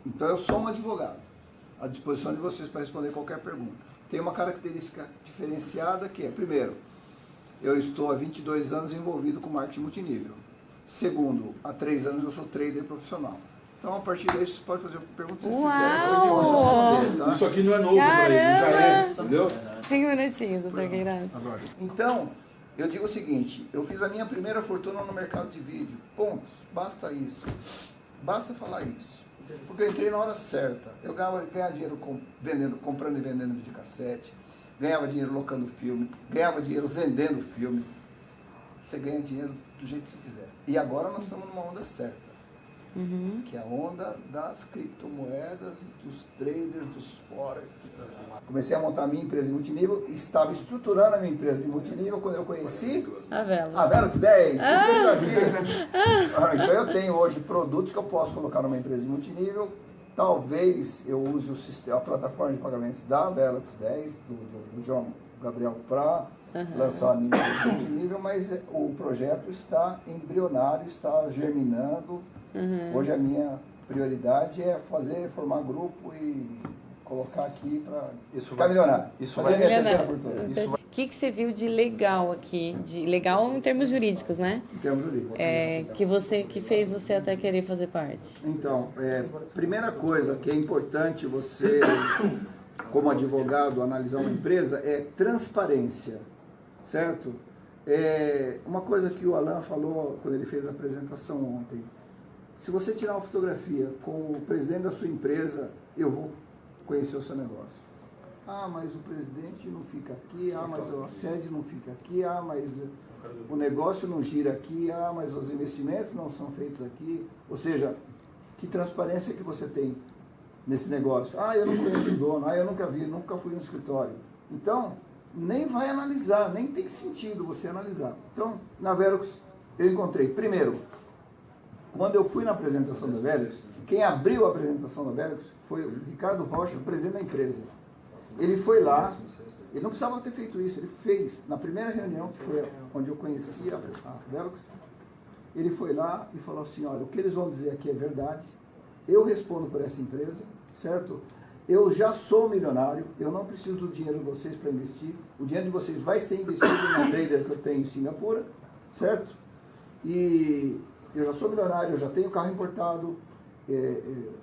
Então eu sou um advogado, à disposição de vocês para responder qualquer pergunta. Tem uma característica diferenciada que é, primeiro, eu estou há 22 anos envolvido com marketing multinível. Segundo, há 3 anos eu sou trader profissional. Então, a partir daí, você pode fazer a pergunta que vocês quiserem. Hoje eu vou responder, tá? Isso aqui não é novo para ele, já é, entendeu? 5 minutinhos, doutor Queiroz. Então, eu digo o seguinte, eu fiz a minha primeira fortuna no mercado de vídeo. Ponto. Basta isso. Basta falar isso. Porque eu entrei na hora certa. Eu ganhava dinheiro comprando e vendendo videocassete, ganhava dinheiro locando filme, ganhava dinheiro vendendo filme. Você ganha dinheiro do jeito que você quiser. E agora nós estamos numa onda certa. Que é a onda das criptomoedas, dos traders, dos forex. Comecei a montar a minha empresa de multinível, estava estruturando a minha empresa de multinível quando eu conheci a Velox 10. Então eu tenho hoje produtos que eu posso colocar numa empresa de multinível. Talvez eu use o sistema, a plataforma de pagamentos da Velox 10, do João Gabriel, para lançar a minha empresa de multinível, mas o projeto está embrionário, está germinando. Hoje a minha prioridade é formar grupo e colocar aqui para ficar milionário. Isso fazer a minha terceira fortuna. O que você viu de legal aqui? De legal em termos jurídicos, né? Em termos jurídicos. Que fez você até querer fazer parte? Então, primeira coisa que é importante você, como advogado, analisar uma empresa é transparência, certo? Uma coisa que o Alan falou quando ele fez a apresentação ontem. Se você tirar uma fotografia com o presidente da sua empresa, eu vou conhecer o seu negócio. Ah, mas o presidente não fica aqui, mas a sede não fica aqui, mas o negócio não gira aqui, mas os investimentos não são feitos aqui. Ou seja, que transparência que você tem nesse negócio? Eu não conheço o dono, eu nunca vi, nunca fui no escritório. Então, nem vai analisar, nem tem sentido você analisar. Então, na Velox, eu encontrei, primeiro, quando eu fui na apresentação da Velox, quem abriu a apresentação da Velox foi o Ricardo Rocha, o presidente da empresa. Ele foi lá, ele não precisava ter feito isso, ele fez, na primeira reunião, que foi onde eu conheci a Velox, ele foi lá e falou assim, olha, o que eles vão dizer aqui é verdade, eu respondo por essa empresa, certo? Eu já sou milionário, eu não preciso do dinheiro de vocês para investir, o dinheiro de vocês vai ser investido na trader que eu tenho em Singapura, certo? E eu já sou milionário, eu já tenho carro importado,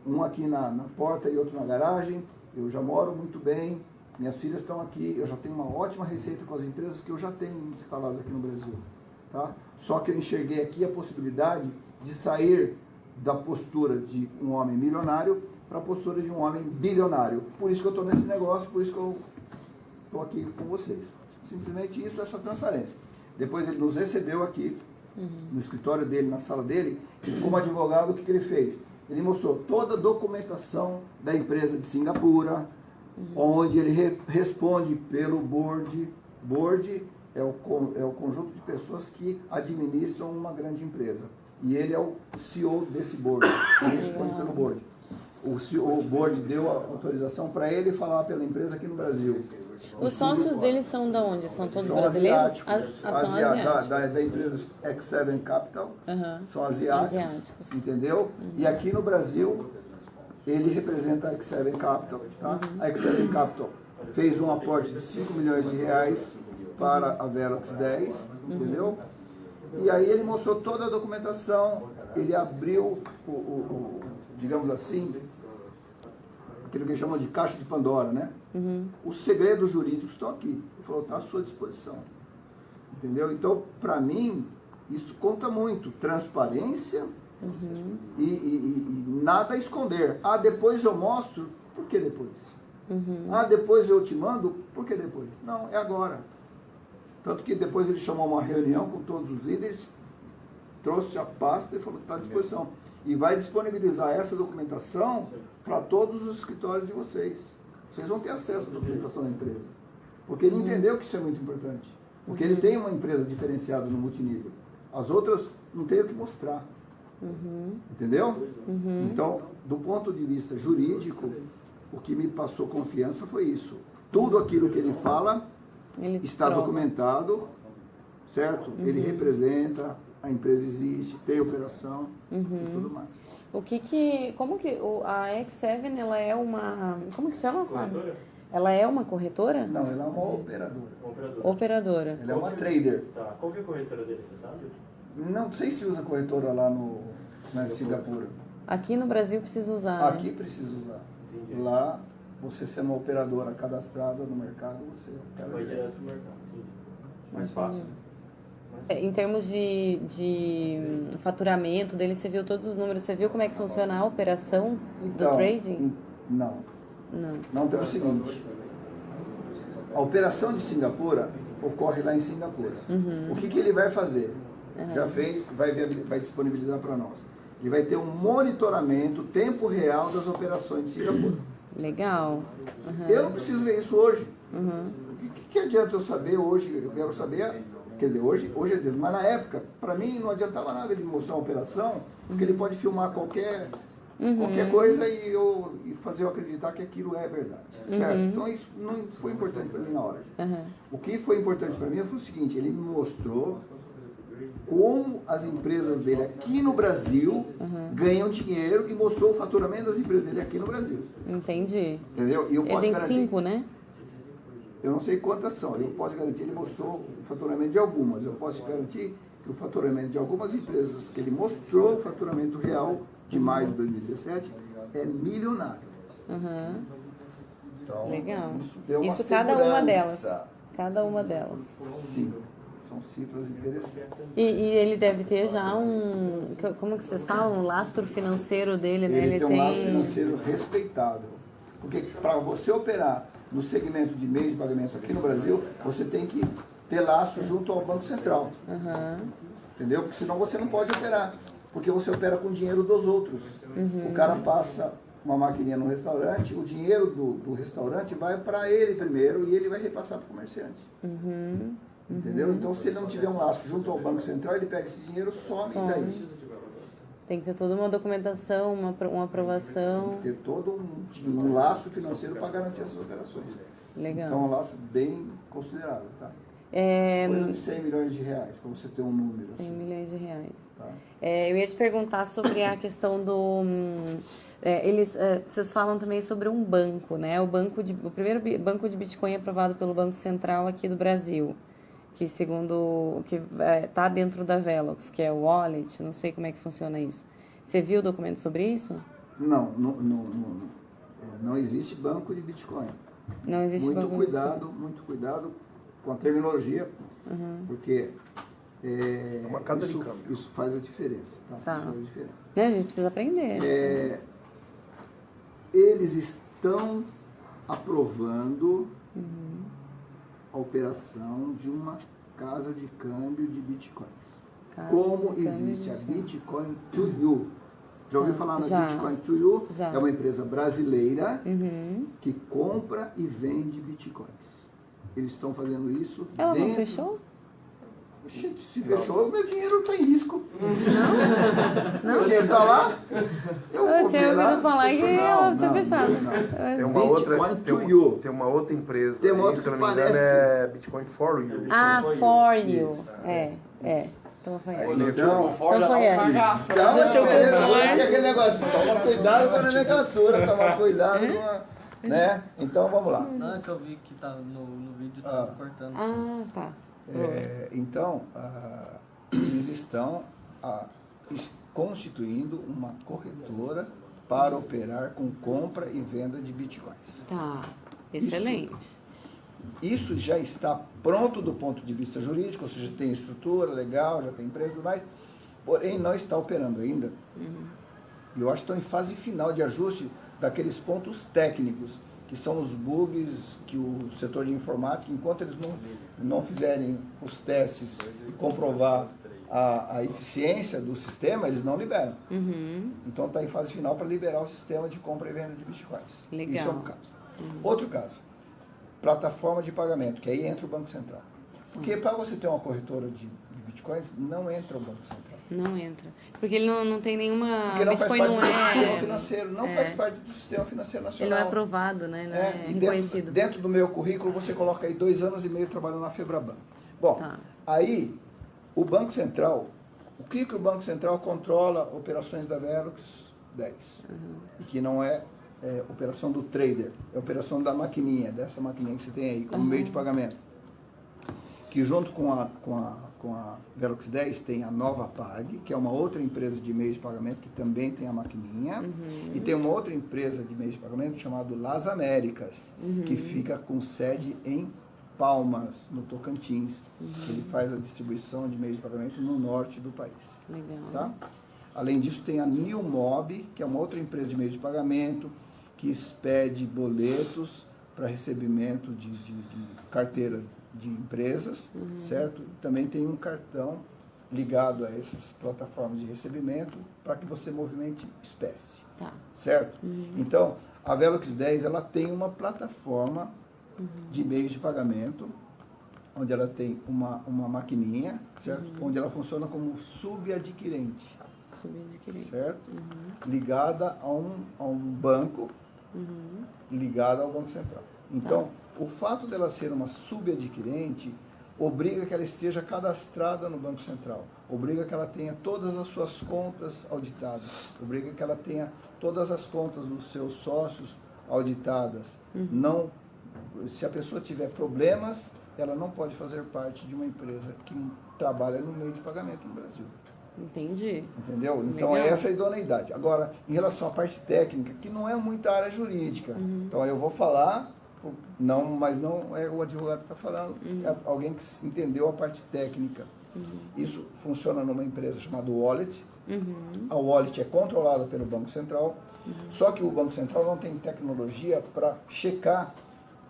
um aqui na porta e outro na garagem, eu já moro muito bem, minhas filhas estão aqui, eu já tenho uma ótima receita com as empresas que eu já tenho instaladas aqui no Brasil. Tá? Só que eu enxerguei aqui a possibilidade de sair da postura de um homem milionário para a postura de um homem bilionário. Por isso que eu estou nesse negócio, por isso que eu estou aqui com vocês. Simplesmente isso, essa transparência. Depois ele nos recebeu aqui, no escritório dele, na sala dele, e como advogado, o que ele fez? Ele mostrou toda a documentação da empresa de Singapura, onde ele responde pelo board. Board é o conjunto de pessoas que administram uma grande empresa. E ele é o CEO desse board, ele responde pelo board. O board deu a autorização para ele falar pela empresa aqui no Brasil. Os sócios deles são de onde? São todos são brasileiros? São asiáticos. Da empresa X7 Capital, são asiáticos, entendeu? E aqui no Brasil, ele representa a X7 Capital. Tá? A X7 Capital fez um aporte de 5 milhões de reais para a Velox 10, entendeu? E aí ele mostrou toda a documentação, ele abriu, digamos assim, aquilo que chamam de caixa de Pandora, né? Os segredos jurídicos estão aqui. Ele falou, está à sua disposição. Entendeu? Então, para mim, isso conta muito. Transparência e nada a esconder. Depois eu mostro, por que depois? Depois eu te mando, por que depois? Não, é agora. Tanto que depois ele chamou uma reunião com todos os líderes, trouxe a pasta e falou que está à disposição. E vai disponibilizar essa documentação para todos os escritórios de vocês. Vocês vão ter acesso à documentação da empresa. Porque ele entendeu que isso é muito importante. Porque ele tem uma empresa diferenciada no multinível. As outras não têm o que mostrar. Entendeu? Então, do ponto de vista jurídico, o que me passou confiança foi isso. Tudo aquilo que ele fala está documentado, certo? Ele representa, a empresa existe, tem operação e tudo mais. Como que a X7, ela é uma, como que chama, Fábio? Ela é uma corretora? Não, ela é uma operadora. Operadora. Ela é uma trader. Tá. Qual que é a corretora dele, você sabe? Não sei se usa corretora lá na Singapura. Aqui no Brasil precisa usar, né? Aqui precisa usar. Entendi. Lá, você sendo uma operadora cadastrada no mercado, você opera Vai direto. direto pro mercado. Entendi. Mais fácil. Em termos de faturamento dele, você viu todos os números, você viu como é que funciona a operação do trading? Não. Não. Não pelo seguinte. A operação de Singapura ocorre lá em Singapura. O que ele vai fazer? Já fez, vai disponibilizar para nós. Ele vai ter um monitoramento, tempo real das operações de Singapura. Legal. Eu não preciso ver isso hoje. O que adianta eu saber hoje? Eu quero saber, quer dizer, hoje é dele, mas na época, para mim não adiantava nada ele mostrar uma operação, porque ele pode filmar qualquer coisa e fazer eu acreditar que aquilo é verdade. Certo? Então isso não foi importante para mim na hora. O que foi importante para mim foi o seguinte, ele me mostrou como as empresas dele aqui no Brasil ganham dinheiro e mostrou o faturamento das empresas dele aqui no Brasil. Entendi. Entendeu? E eu Ele posso tem garantir, 5, né? eu não sei quantas são, eu posso garantir, ele mostrou o faturamento de algumas, eu posso garantir que o faturamento de algumas empresas que ele mostrou, o faturamento real de maio de 2017, é milionário. Então, Legal. deu uma Isso cada uma delas. segurança. Cada uma delas. Sim, são cifras interessantes. E ele deve ter já como que vocês falam? Um lastro financeiro dele, né? Ele tem um lastro financeiro respeitável. Porque para você operar no segmento de meios de pagamento aqui no Brasil, você tem que ter lastro junto ao Banco Central. Entendeu? Porque senão você não pode operar. Porque você opera com o dinheiro dos outros. O cara passa uma maquininha no restaurante, o dinheiro do restaurante vai para ele primeiro e ele vai repassar para o comerciante. Entendeu? Então, se ele não tiver um laço junto ao Banco Central, ele pega esse dinheiro, some e daí. Tem que ter toda uma documentação, uma aprovação. Tem que ter todo um laço financeiro para garantir essas operações. Legal. Então, é um laço bem considerável, tá? Coisa de 100 milhões de reais, para você ter um número. 100 assim. milhões de reais. Tá? Eu ia te perguntar sobre a questão do... vocês falam também sobre um banco, né? O primeiro banco de Bitcoin aprovado pelo Banco Central aqui do Brasil, que segundo que está dentro da Velox, que é o wallet, não sei como é que funciona isso. Você viu o documento sobre isso? Não existe banco de Bitcoin. Não existe Muito banco muito cuidado com a terminologia, porque uma casa de câmbio. Isso faz a diferença. Tá. Isso faz a diferença. A gente precisa aprender. Eles estão aprovando a operação de uma casa de câmbio de bitcoins. Como existe a Bitcoin to You. Já ouviu falar na Bitcoin to You? Já. É uma empresa brasileira que compra e vende bitcoins. Eles estão fazendo isso. Ela não dentro... fechou? Gente, se fechou, meu dinheiro está em risco. Não? Meu dinheiro está lá. Eu tinha ouvido falar que ela tinha fechado. Tem uma outra, Bitcoin to You. tem uma outra empresa, Tem uma outra se eu não que me engano, parece. é Bitcoin for You. For You. Então foi essa. Então, Então foi essa. Então, Deixa eu ver. aquele negócio, toma cuidado com a nomenclatura, toma cuidado com a... Né? Então, vamos lá. Não, é que eu vi que tá no vídeo, tá cortando. Tá. Então, eles estão constituindo uma corretora para operar com compra e venda de bitcoins. Tá. Excelente. Isso já está pronto do ponto de vista jurídico, ou seja, tem estrutura legal, já tem empresa e tudo mais, porém não está operando ainda. E eu acho que estão em fase final de ajuste daqueles pontos técnicos, que são os bugs que o setor de informática, enquanto eles não fizerem os testes e comprovar a eficiência do sistema, eles não liberam. Então está em fase final para liberar o sistema de compra e venda de bitcoins. Legal. Isso é um caso. Outro caso, plataforma de pagamento, que aí entra o Banco Central. Porque para você ter uma corretora de bitcoins, não entra o Banco Central. Não entra. Porque ele não tem nenhuma... Porque não Bitcoin faz parte não do sistema é... financeiro, não faz parte do sistema financeiro Ele nacional. não é aprovado, né? Não é E reconhecido. dentro do meu currículo, você coloca aí 2 anos e meio trabalhando na Febraban. Bom, Tá. aí o Banco Central, o que o Banco Central controla operações da Velox 10. E que não é, operação do trader, é operação da maquininha, dessa maquininha que você tem aí como meio de pagamento. Que junto com a Velox 10 tem a Nova Pag, que é uma outra empresa de meio de pagamento que também tem a maquininha. E tem uma outra empresa de meio de pagamento chamada Las Américas, que fica com sede em Palmas, no Tocantins. Ele faz a distribuição de meios de pagamento no norte do país. Legal. Tá? Além disso, tem a Newmob, que é uma outra empresa de meio de pagamento, que expede boletos para recebimento de carteira de empresas, certo? Também tem um cartão ligado a essas plataformas de recebimento para que você movimente espécie, certo? Então, a Velox 10 ela tem uma plataforma de meios de pagamento, onde ela tem uma maquininha, certo? Onde ela funciona como subadquirente, certo? Ligada a um banco, ligada ao Banco Central. Então, o fato dela ser uma subadquirente obriga que ela esteja cadastrada no Banco Central, obriga que ela tenha todas as suas contas auditadas, obriga que ela tenha todas as contas dos seus sócios auditadas. Não, se a pessoa tiver problemas, ela não pode fazer parte de uma empresa que trabalha no meio de pagamento no Brasil. Entendi. Entendeu? Então, essa é a idoneidade. Agora, em relação à parte técnica, que não é muita área jurídica, então eu vou falar, mas não é o advogado que está falando, é alguém que entendeu a parte técnica. Isso funciona numa empresa chamada Wallet. A Wallet é controlada pelo Banco Central, só que o Banco Central não tem tecnologia para checar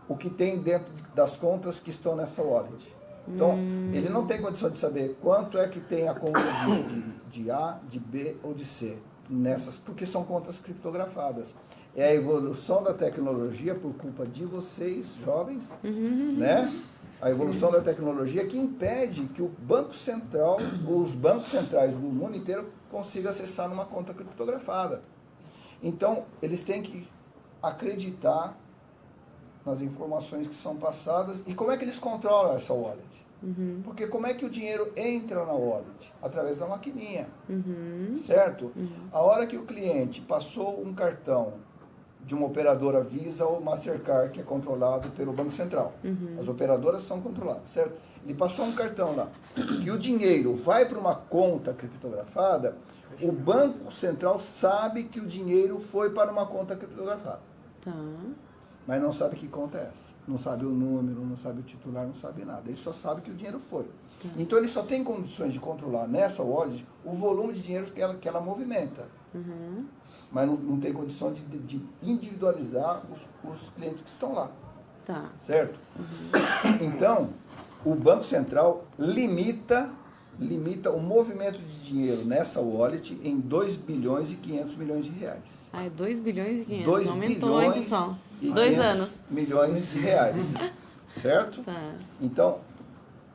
o que tem dentro das contas que estão nessa wallet. Então, ele não tem condição de saber quanto é que tem a conta de A, de B ou de C, porque são contas criptografadas. É a evolução da tecnologia por culpa de vocês, jovens, né? A evolução da tecnologia que impede que o Banco Central, os bancos centrais do mundo inteiro consigam acessar numa conta criptografada. Então, eles têm que acreditar nas informações que são passadas. E como é que eles controlam essa wallet? Porque como é que o dinheiro entra na wallet? Através da maquininha, certo? A hora que o cliente passou um cartão de uma operadora Visa ou Mastercard, que é controlado pelo Banco Central. As operadoras são controladas, certo? Ele passou um cartão lá, que o dinheiro vai para uma conta criptografada, o Banco Central sabe que o dinheiro foi para uma conta criptografada. Mas não sabe que conta é essa. Não sabe o número, não sabe o titular, não sabe nada. Ele só sabe que o dinheiro foi. Então ele só tem condições de controlar nessa wallet o volume de dinheiro que ela movimenta. Mas não tem condição de individualizar os clientes que estão lá. Certo? Então, o Banco Central limita o movimento de dinheiro nessa wallet em 2 bilhões e 500 milhões de reais. Ah, é 2 bilhões e 500. 2 aumentou, hein, pessoal? 2 anos. Milhões de reais. Certo? Então,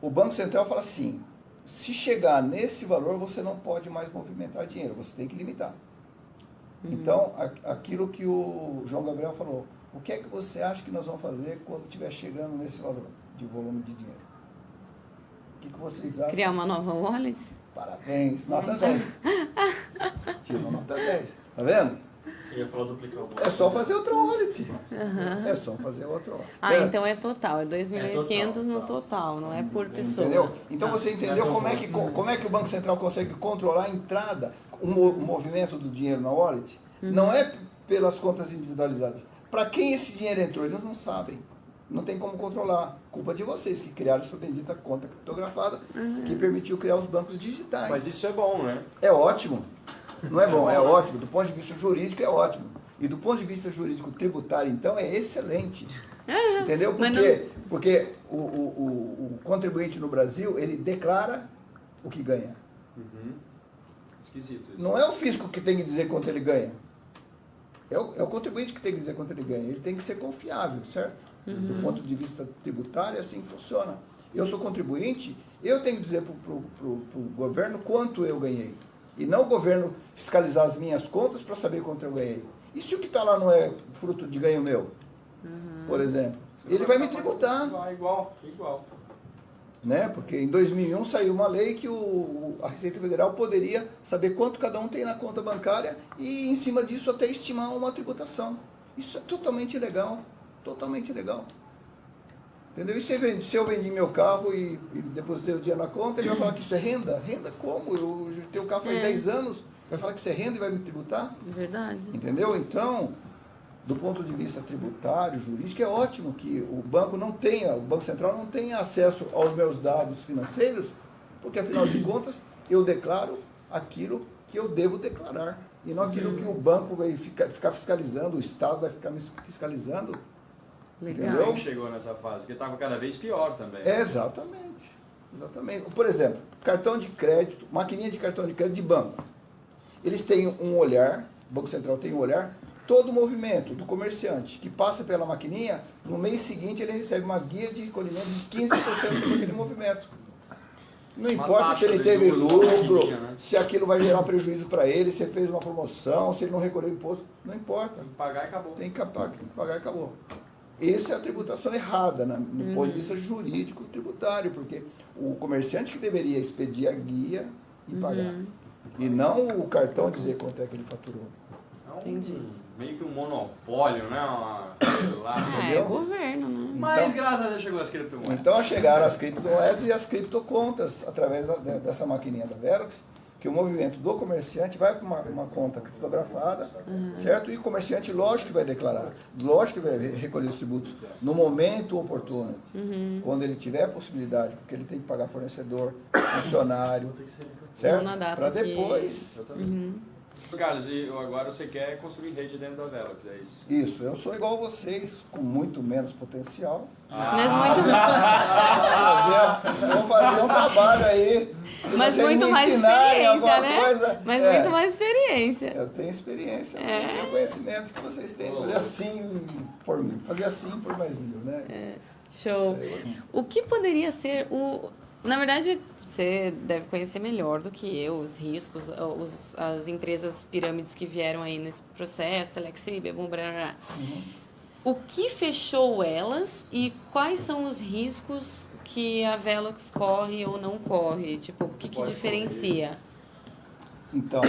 o Banco Central fala assim, se chegar nesse valor, você não pode mais movimentar dinheiro, você tem que limitar. Então, aquilo que o João Gabriel falou, o que é que você acha que nós vamos fazer quando estiver chegando nesse valor de volume de dinheiro? O que vocês acham? Criar uma nova wallet? Parabéns, nota 10. Tira uma nota 10. Tá vendo? Eu ia falar duplicar o É só fazer outro wallet. É só fazer outro wallet. Certo? Então é total. É 2 milhões e 500 no total, não é por pessoa. Entendeu? Então você entendeu como é que o Banco Central consegue controlar a entrada, o movimento do dinheiro na wallet? Não é pelas contas individualizadas. Para quem esse dinheiro entrou, eles não sabem. Não tem como controlar. Culpa de vocês que criaram essa bendita conta criptografada que permitiu criar os bancos digitais. Mas isso é bom, né? É ótimo. Não é bom, é ótimo. Do ponto de vista jurídico é ótimo. E do ponto de vista jurídico tributário, então, é excelente. Entendeu? Porque o contribuinte no Brasil, ele declara o que ganha. Esquisito isso. Não é o fisco que tem que dizer quanto ele ganha. É o contribuinte que tem que dizer quanto ele ganha. Ele tem que ser confiável, certo? Do ponto de vista tributário, assim funciona. Eu sou contribuinte, eu tenho que dizer para o governo quanto eu ganhei. E não o governo fiscalizar as minhas contas para saber quanto eu ganhei. E se o que está lá não é fruto de ganho meu, por exemplo? Ele vai me tributar. Igual. né? Porque em 2001 saiu uma lei que a Receita Federal poderia saber quanto cada um tem na conta bancária e, em cima disso, até estimar uma tributação. Isso é totalmente ilegal. Totalmente ilegal. Entendeu? E se eu vendi meu carro e depositei o dinheiro na conta, ele vai falar que isso é renda? Renda como? Eu tenho o carro faz 10 anos, vai falar que isso é renda e vai me tributar? Verdade. Entendeu? Então, do ponto de vista tributário, jurídico, é ótimo que o Banco Central não tenha acesso aos meus dados financeiros, porque afinal de contas eu declaro aquilo que eu devo declarar, e não aquilo que o banco vai ficar fiscalizando, o Estado vai ficar me fiscalizando. Legal. Entendeu? Como chegou nessa fase? Porque estava cada vez pior também. Exatamente. Exatamente. Por exemplo, cartão de crédito, maquininha de cartão de crédito de banco. Eles têm um olhar, o Banco Central tem um olhar, todo o movimento do comerciante que passa pela maquininha, no mês seguinte ele recebe uma guia de recolhimento de 15% sobre aquele movimento. Não importa se ele teve lucro, se aquilo vai gerar prejuízo para ele, se ele fez uma promoção, se ele não recolheu imposto, não importa. Tem que pagar e acabou. Tem que pagar e acabou. Essa é a tributação errada, no ponto de vista jurídico tributário, porque o comerciante que deveria expedir a guia e pagar. E não o cartão dizer quanto é que ele faturou. Entendi. Meio que um monopólio, né? É o governo, né? Mas graças a Deus chegou as criptomoedas. Então chegaram as criptomoedas e as criptocontas, através dessa maquininha da Velox, que o movimento do comerciante vai para uma conta criptografada, certo? E o comerciante, lógico que vai declarar, lógico que vai recolher os tributos no momento oportuno, quando ele tiver a possibilidade, porque ele tem que pagar fornecedor, funcionário, certo? Para depois... Carlos, e agora você quer construir rede dentro da Velox, é isso? Isso, eu sou igual a vocês, com muito menos potencial. Vou fazer um trabalho aí. Se mas vocês muito me mais ensinarem experiência, alguma né? coisa, Mas muito mais experiência. Eu tenho experiência, eu tenho conhecimentos que vocês têm. Fazer assim por mim, fazer assim por mais mil, né? Show. O que poderia ser o... Na verdade, você deve conhecer melhor do que eu os riscos, as empresas pirâmides que vieram aí nesse processo, Telexi, Bebum, blá. O que fechou elas e quais são os riscos que a Velox corre ou não corre? Tipo, o que diferencia? Então,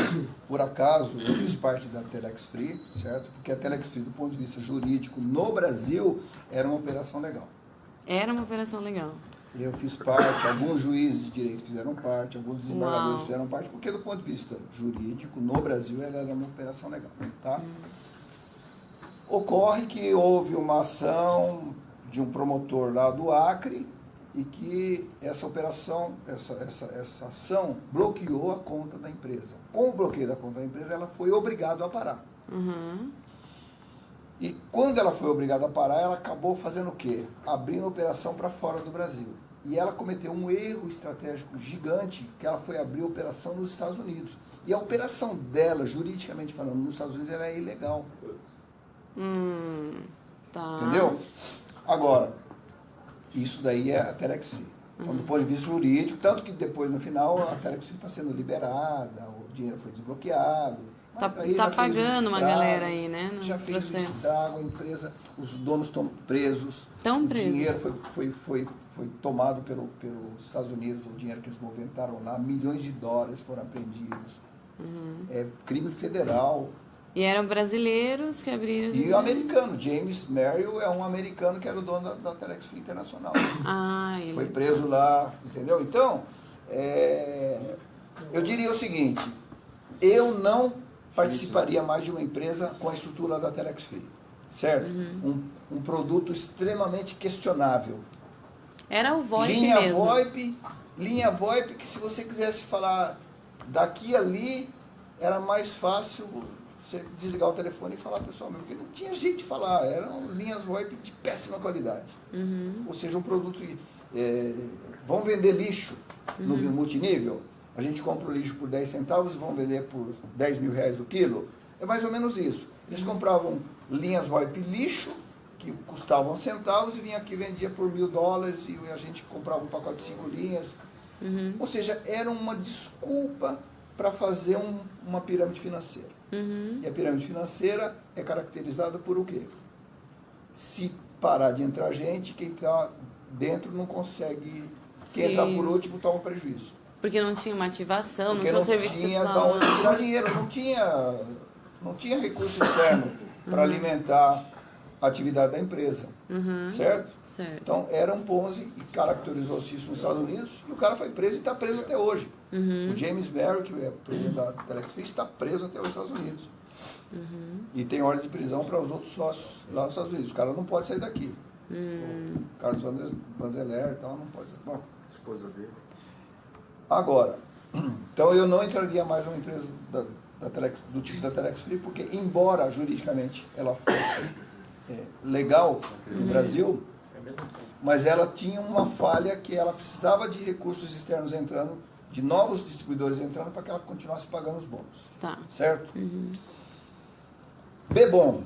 por acaso, eu fiz parte da Telex Free, certo? Porque a Telex Free, do ponto de vista jurídico, no Brasil, era uma operação legal. Era uma operação legal. Eu fiz parte, alguns juízes de direito fizeram parte, alguns desembargadores fizeram parte, porque do ponto de vista jurídico, no Brasil, ela era uma operação legal, tá? Ocorre que houve uma ação de um promotor lá do Acre e que essa operação, essa ação bloqueou a conta da empresa. Com o bloqueio da conta da empresa, ela foi obrigada a parar. E quando ela foi obrigada a parar, ela acabou fazendo o quê? Abrindo a operação para fora do Brasil. E ela cometeu um erro estratégico gigante, que ela foi abrir a operação nos Estados Unidos. E a operação dela, juridicamente falando, nos Estados Unidos, ela é ilegal. Tá. Entendeu? Agora, isso daí é a Telex Free. Então, do ponto de vista jurídico, tanto que depois, no final, a Telex Free está sendo liberada, o dinheiro foi desbloqueado. Tá pagando uma galera aí, né? No já fez processo. o estrago, a empresa, os donos estão presos. Estão presos. O dinheiro foi tomado pelos Estados Unidos, o dinheiro que eles movimentaram lá, milhões de dólares foram apreendidos. É crime federal. E eram brasileiros que abriram... E o americano, James Merrill é um americano que era o dono da Telex Free Internacional. Ele... Foi preso lá, entendeu? Então, eu diria o seguinte, eu não participaria mais de uma empresa com a estrutura da Telex Free, certo? Um produto extremamente questionável. Era o VoIP linha mesmo. Linha VoIP que se você quisesse falar daqui ali, era mais fácil você desligar o telefone e falar pessoalmente, porque não tinha jeito de falar, eram linhas VoIP de péssima qualidade. Ou seja, um produto... vão vender lixo no multinível? A gente compra o lixo por 10 centavos e vão vender por 10 mil reais o quilo. É mais ou menos isso. Eles compravam linhas VoIP lixo, que custavam centavos, e vinha aqui e vendia por $1.000, e a gente comprava um pacote de 5 linhas. Ou seja, era uma desculpa para fazer uma pirâmide financeira. E a pirâmide financeira é caracterizada por o quê? Se parar de entrar gente, quem está dentro não consegue Quem entrar por último toma prejuízo. Porque não tinha uma ativação, Porque não tinha um não serviço tinha de onde tirar dinheiro, não tinha recurso externo para alimentar a atividade da empresa, certo? Certo. Então era um Ponzi e caracterizou-se isso nos Estados Unidos e o cara foi preso e está preso até hoje. O James Berry, que é presidente da Telex Free, está preso até os Estados Unidos. E tem ordem de prisão para os outros sócios lá nos Estados Unidos. O cara não pode sair daqui. O Carlos Vanzeler e tal, não pode. Bom, Esposa dele. agora, então eu não entraria mais numa empresa do tipo da Telex Free, porque embora juridicamente ela fosse legal no Brasil, mas ela tinha uma falha que ela precisava de recursos externos entrando, de novos distribuidores entrando, para que ela continuasse pagando os bônus. Tá. Certo? Bebom.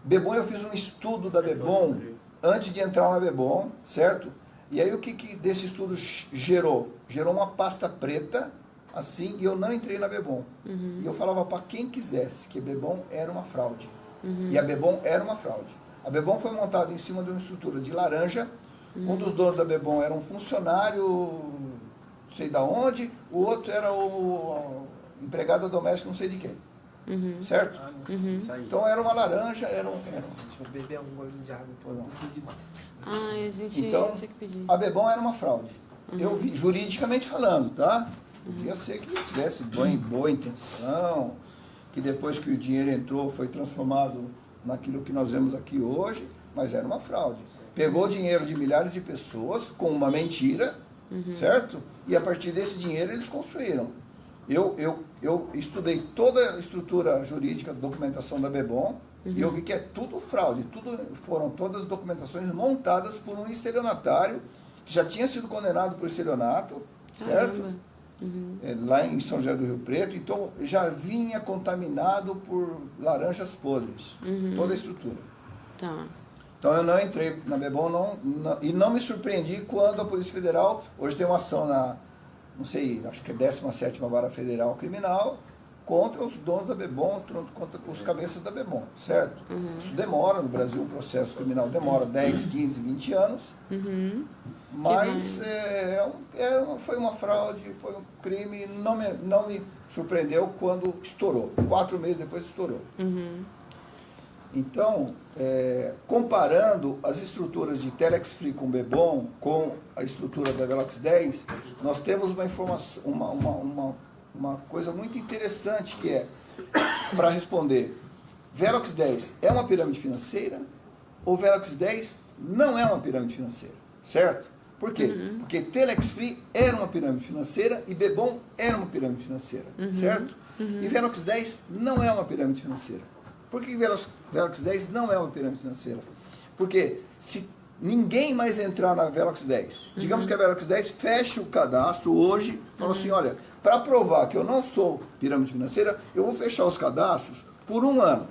Bebom, eu fiz um estudo da Bebom antes de entrar na Bebom, certo? E aí o que desse estudo gerou? Gerou uma pasta preta, assim, e eu não entrei na Bebom. E eu falava para quem quisesse que a Bebom era uma fraude. E a Bebom era uma fraude. A Bebom foi montada em cima de uma estrutura de laranja. Um dos donos da Bebom era um funcionário, não sei da onde, o outro era o empregado doméstico, não sei de quem. Certo? Então era uma laranja, era um... Deixa eu beber um golinho de água, não sei demais. Ai, a gente Então, tinha que pedir. a Bebom era uma fraude. Eu vi, juridicamente falando, tá? Podia ser que tivesse boa intenção, que depois que o dinheiro entrou foi transformado naquilo que nós vemos aqui hoje, mas era uma fraude. Pegou dinheiro de milhares de pessoas com uma mentira, certo? E a partir desse dinheiro eles construíram. Eu estudei toda a estrutura jurídica, documentação da Bebom, e eu vi que é tudo fraude, foram todas documentações montadas por um estelionatário que já tinha sido condenado por estelionato, certo? Lá em São José do Rio Preto, então já vinha contaminado por laranjas podres, toda a estrutura. Tá. Então eu não entrei na Bebom e não me surpreendi quando a Polícia Federal, hoje tem uma ação na, não sei, acho que é 17ª Vara Federal Criminal, contra os donos da Bebom, contra os cabeças da Bebom, certo? Isso demora, no Brasil o processo criminal demora 10, 15, 20 anos, mas foi uma fraude, foi um crime, não me surpreendeu quando estourou, 4 meses depois estourou. Então, comparando as estruturas de Telex Free com Bebom, com a estrutura da Velox 10, nós temos uma informação, uma coisa muito interessante que é, para responder, Velox 10 é uma pirâmide financeira ou Velox 10 não é uma pirâmide financeira, certo? Por quê? Porque Telex Free era uma pirâmide financeira e Bebom era uma pirâmide financeira, certo? E Velox 10 não é uma pirâmide financeira. Por que Velox 10 não é uma pirâmide financeira? Porque se ninguém mais entrar na Velox 10, digamos que a Velox 10 feche o cadastro hoje, fala assim, olha, para provar que eu não sou pirâmide financeira, eu vou fechar os cadastros por 1 ano.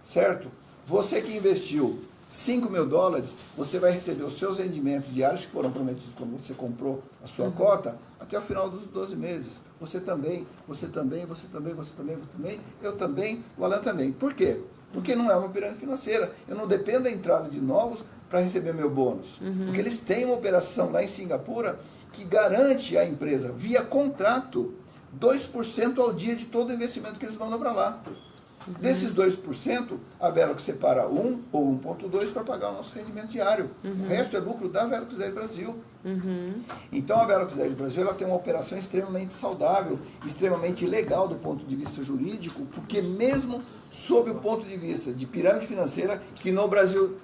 Certo? Você que investiu $5.000, você vai receber os seus rendimentos diários que foram prometidos quando você comprou a sua cota até o final dos 12 meses. Você também, eu também, o Alan também. Por quê? Porque não é uma pirâmide financeira. Eu não dependo da entrada de novos para receber meu bônus. Porque eles têm uma operação lá em Singapura que garante à empresa, via contrato, 2% ao dia de todo o investimento que eles mandam para lá. Desses 2%, a Velox separa 1 ou 1,2 para pagar o nosso rendimento diário. O resto é lucro da Velox 10 Brasil. Então a Velox 10 Brasil ela tem uma operação extremamente saudável, extremamente legal do ponto de vista jurídico, porque mesmo sob o ponto de vista de pirâmide financeira, que no Brasil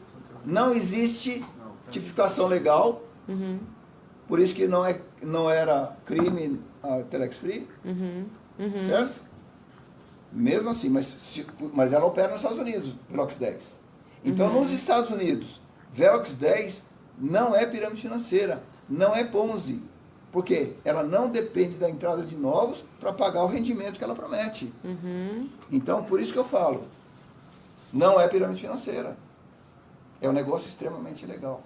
não existe tipificação legal, por isso que não era crime a Telex Free, certo? Mesmo assim, mas ela opera nos Estados Unidos, Velox 10. Então, nos Estados Unidos, Velox 10 não é pirâmide financeira, não é Ponzi. Por quê? Ela não depende da entrada de novos para pagar o rendimento que ela promete. Então, por isso que eu falo, não é pirâmide financeira. É um negócio extremamente legal.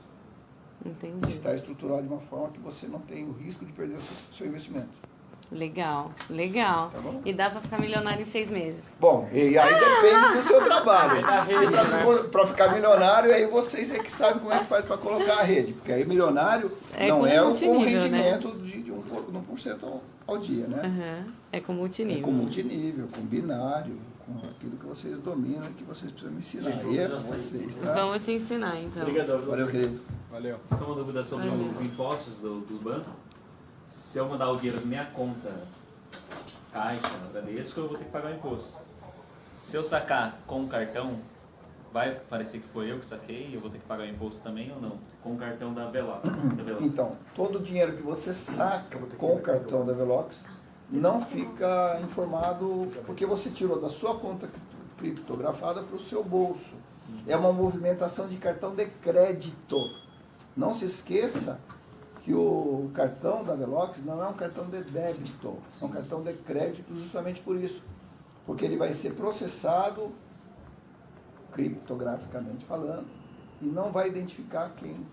Entendi. Está estruturado de uma forma que você não tem o risco de perder o seu investimento. Legal, legal. Tá bom? E dá pra ficar milionário em 6 meses. Bom, e aí depende do seu trabalho. Da rede, Para ficar milionário, aí vocês é que sabem como é que faz para colocar a rede. Porque aí milionário não é com multinível, rendimento de 1% ao dia, né? Uhum. É com É multinível. com multinível, com binário, com aquilo que vocês dominam e que vocês precisam me ensinar. Gente, Aí é vamos com já sair. vocês, tá? Vamos te ensinar, então. Obrigadão. Valeu, querido. Valeu. Só uma dúvida sobre os impostos do banco. Se eu mandar o dinheiro da minha conta Caixa, Bradesco, eu vou ter que pagar o imposto. Se eu sacar com o cartão, vai parecer que foi eu que saquei e eu vou ter que pagar o imposto também ou não? Com o cartão da Velox. Então, todo o dinheiro que você saca com o cartão da Velox não fica informado porque você tirou da sua conta criptografada para o seu bolso. É uma movimentação de cartão de crédito. Não se esqueça que o cartão da Velox não é um cartão de débito, é um cartão de crédito justamente por isso. Porque ele vai ser processado, criptograficamente falando, e não vai identificar quem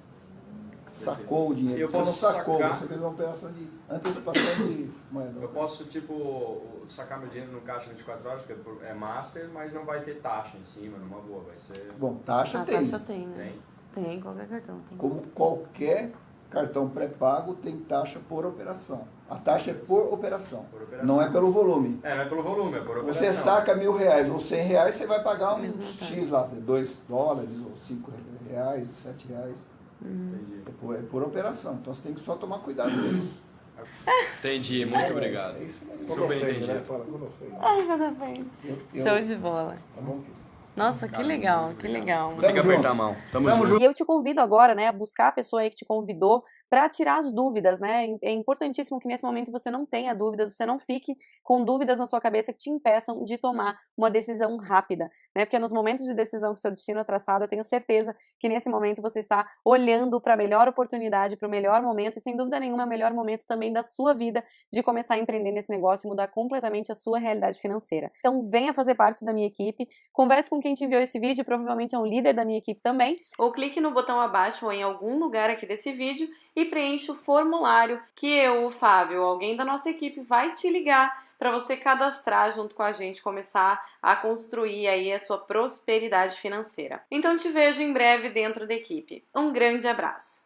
sacou o dinheiro. Eu Você não posso sacou, sacar- você fez uma operação de antecipação de moeda. Eu posso, tipo, sacar meu dinheiro no caixa 24 horas, porque é master, mas não vai ter taxa em cima, numa boa, vai ser... Bom, taxa A tem. taxa tem, né? Tem. Tem, qualquer cartão. Tem. Como qualquer cartão pré-pago tem taxa por operação. A taxa é por operação, Por operação. não é pelo volume. É, não é pelo volume, é por operação. Você saca R$1.000 ou R$100, você vai pagar um Mesma X lá, $2 ou R$5, R$7. Entendi. É por operação, então você tem que só tomar cuidado com isso. Entendi, muito obrigado. É isso mesmo. Super entendido. Fala, quando feio. Ai, nada bem. Eu- Show de bola. Tá bom? Nossa, que legal, que legal. Vou ter que Tamo apertar a junto. mão. Tamo Tamo junto. junto. E eu te convido agora, né, a buscar a pessoa aí que te convidou para tirar as dúvidas, né? É importantíssimo que nesse momento você não tenha dúvidas, você não fique com dúvidas na sua cabeça que te impeçam de tomar uma decisão rápida, né? Porque nos momentos de decisão que seu destino é traçado, eu tenho certeza que nesse momento você está olhando para a melhor oportunidade, para o melhor momento e sem dúvida nenhuma é o melhor momento também da sua vida de começar a empreender nesse negócio e mudar completamente a sua realidade financeira. Então venha fazer parte da minha equipe, converse com quem te enviou esse vídeo, provavelmente é um líder da minha equipe também, Ou clique no botão abaixo ou em algum lugar aqui desse vídeo e preencha o formulário que eu, o Fábio ou alguém da nossa equipe vai te ligar para você cadastrar junto com a gente, começar a construir aí a sua prosperidade financeira. Então te vejo em breve dentro da equipe. Um grande abraço!